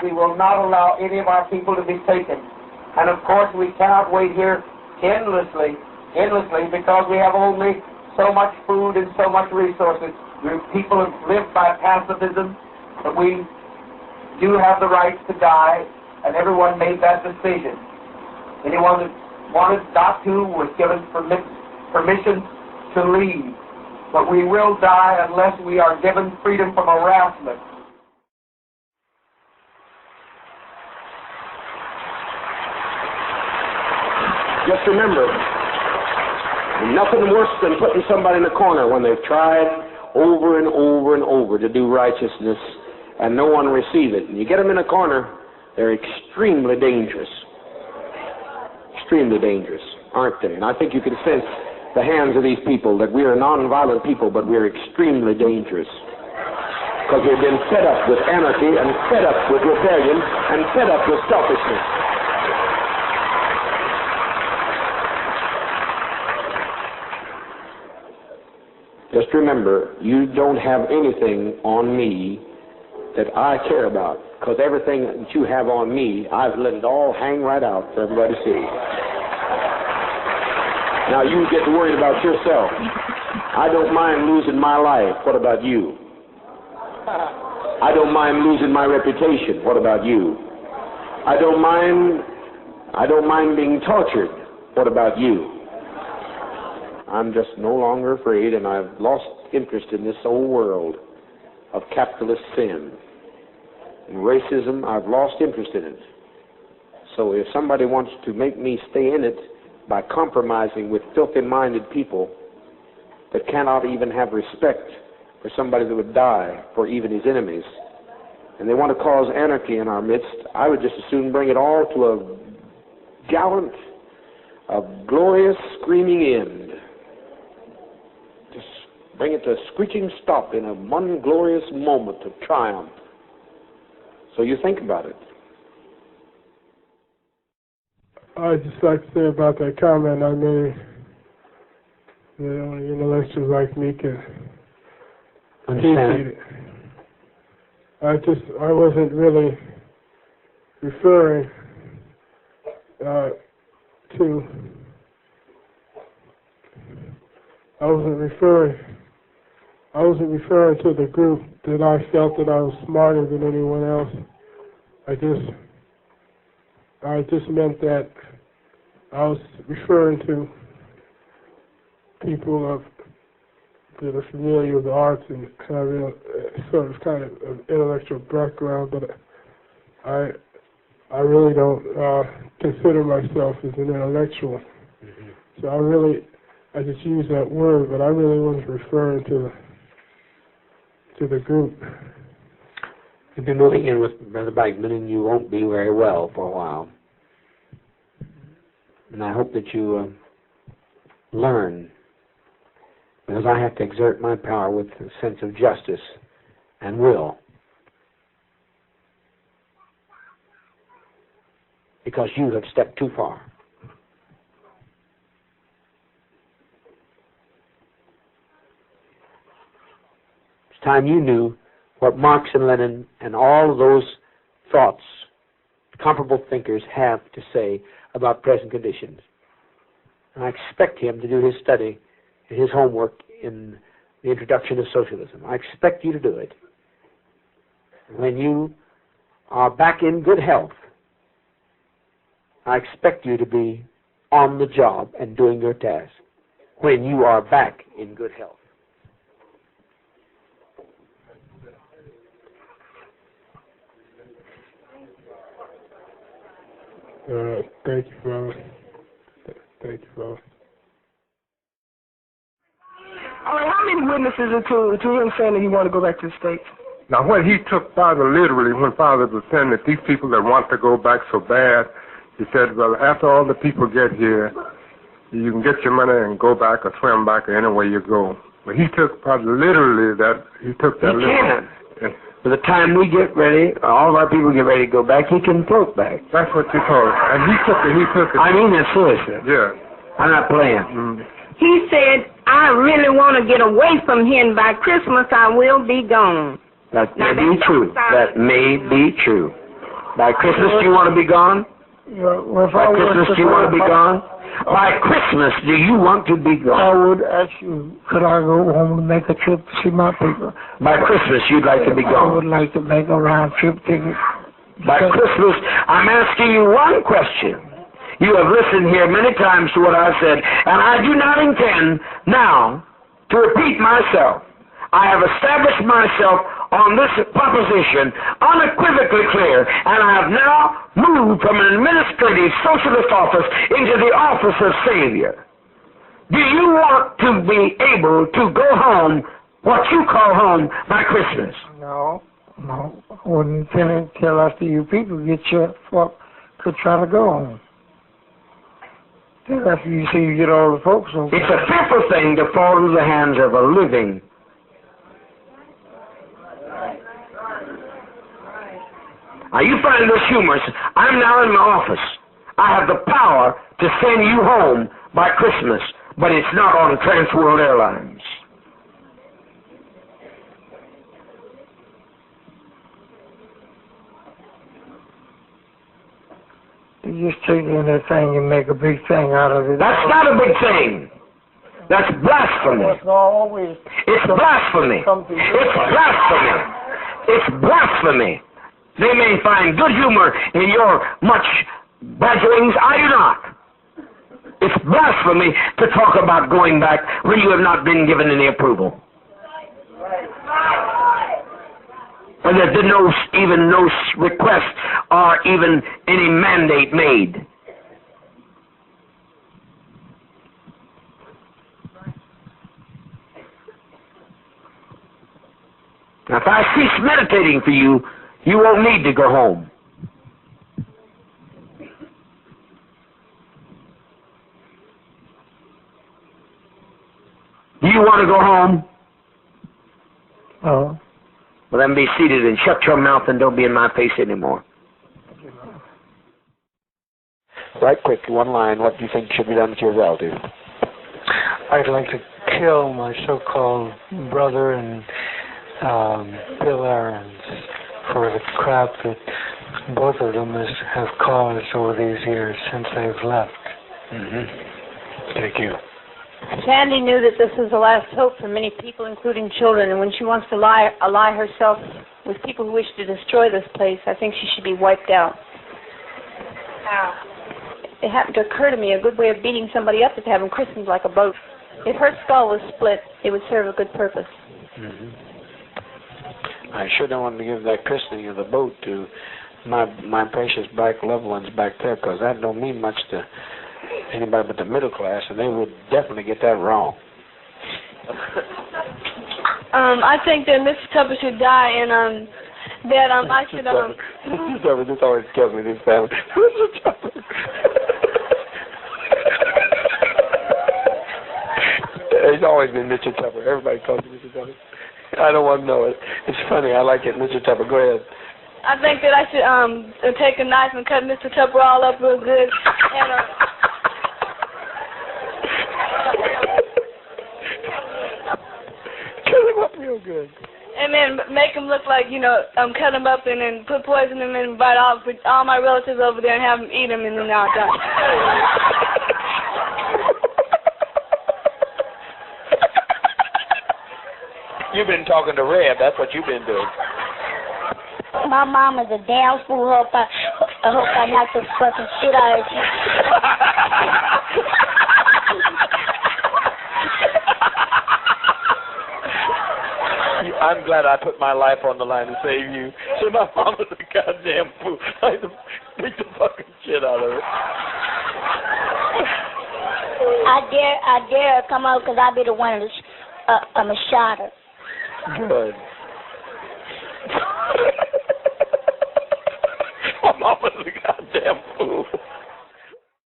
We will not allow any of our people to be taken. And of course, we cannot wait here endlessly, because we have only so much food and so much resources. People have lived by pacifism, but we do have the right to die, and everyone made that decision. Anyone that wanted not to was given permission to leave. But we will die unless we are given freedom from harassment. Just remember, nothing worse than putting somebody in a corner when they've tried over and over and over to do righteousness and no one receives it. And you get them in a corner, they're extremely dangerous. Extremely dangerous, aren't they? And I think you can sense the hands of these people that we are non-violent people, but we're extremely dangerous. Because we've been fed up with anarchy and fed up with rebellion and fed up with selfishness. Just remember, you don't have anything on me that I care about, because everything that you have on me, I've let it all hang right out for everybody to see. Now you get worried about yourself. I don't mind losing my life. What about you? I don't mind losing my reputation. What about you? I don't mind being tortured. What about you? I'm just no longer afraid, and I've lost interest in this old world of capitalist sin. And racism, I've lost interest in it. So if somebody wants to make me stay in it by compromising with filthy-minded people that cannot even have respect for somebody that would die for even his enemies, and they want to cause anarchy in our midst, I would just as soon bring it all to a gallant, a glorious, screaming end. Just bring it to a screeching stop in a one glorious moment of triumph. So you think about it. I'd just like to say about that comment I made that only intellectuals like me can appreciate it. I wasn't really referring I wasn't referring to the group that I felt that I was smarter than anyone else. I just meant that I was referring to people that are familiar with the arts and have sort of kind of an intellectual background, but I really don't consider myself as an intellectual. Mm-hmm. So I just use that word, but I really wasn't referring to the group. You'll be moving in with Brother Bagman, and you won't be very well for a while. And I hope that you learn, because I have to exert my power with a sense of justice and will. Because you have stepped too far. It's time you knew what Marx and Lenin and all of those thoughts, comparable thinkers, have to say about present conditions. And I expect him to do his study and his homework in the introduction of socialism. I expect you to do it. When you are back in good health, I expect you to be on the job and doing your task when you are back in good health. Thank you, Father. Thank you, Father. All right, how many witnesses are to him saying that he want to go back to the States? Now, what he took Father literally, when Father was saying that these people that want to go back so bad, he said, well, after all the people get here, you can get your money and go back or swim back or any way you go. But he took Father literally that, he took that literally. By the time we get ready, all of our people get ready to go back, he can float back. That's what you told him. And he took it. I mean that seriously. Yeah. I'm not playing. Mm. He said, I really want to get away from here, and by Christmas I will be gone. That may be true. That may be true. By Christmas, do you want to be gone? Well, if By I was Christmas, do you want to be gone? By Christmas, do you want to be I gone? would ask you, could I go home and make a trip to see my people? By Christmas, you'd like to be I gone. would like to make a round trip ticket. By Christmas, I'm asking you one question. You have listened here many times to what I've said, and I do not intend now to repeat myself. I have established myself on this proposition unequivocally clear, and I have now moved from an administrative socialist office into the office of Savior. Do you want to be able to go home, what you call home, by Christmas? No. I wouldn't tell after you people get your folk could try to go home. Till after you see you get all the folks over. It's a fearful thing to fall into the hands of a living. Now, you find this humorous. I'm now in my office. I have the power to send you home by Christmas, but it's not on Trans World Airlines. You just take in that thing and make a big thing out of it. That's not a big thing. That's blasphemy. It's always It's blasphemy. It's blasphemy. It's blasphemy. They may find good humor in your much badgerings. I do not. It's blasphemy to talk about going back when you have not been given any approval. And there's been even no request or even any mandate made. Now, if I cease meditating for you, you won't need to go home. Do you want to go home? Oh. Well, then be seated and shut your mouth and don't be in my face anymore. Right quick, one line. What do you think should be done with your relative? I'd like to kill my so-called brother and Bill Aarons for the crap that both of them have caused over these years since they've left. Thank you. Sandy knew that this was the last hope for many people, including children, and when she wants to ally herself with people who wish to destroy this place, I think she should be wiped out. It happened to occur to me, a good way of beating somebody up is to have them christened like a boat. If her skull was split, it would serve a good purpose. I sure don't want to give that christening of the boat to my precious black loved ones back there, because that don't mean much to anybody but the middle class, and they would definitely get that wrong. I think that Mr. Tupper should die, and that I should Mr. Tupper, this always kills me, this family. Mr. Tupper. He's always been Mr. Tupper. Everybody calls him Mr. Tupper. I don't want to know it. It's funny. I like it. Mr. Tupper, go ahead. I think that I should take a knife and cut Mr. Tupper all up real good, and cut him up real good. And then make him look like, cut him up and then put poison in him and invite all my relatives over there and have them eat him, and then I'll die. You've been talking to Red. That's what you've been doing. My mom is a damn fool. I hope I knock the fucking shit out of you. I'm glad I put my life on the line to save you. So my mom is a goddamn fool. I beat the fucking shit out of her. I dare her come out because I'll be the one I'm a shotter. Good. My mama's a goddamn fool.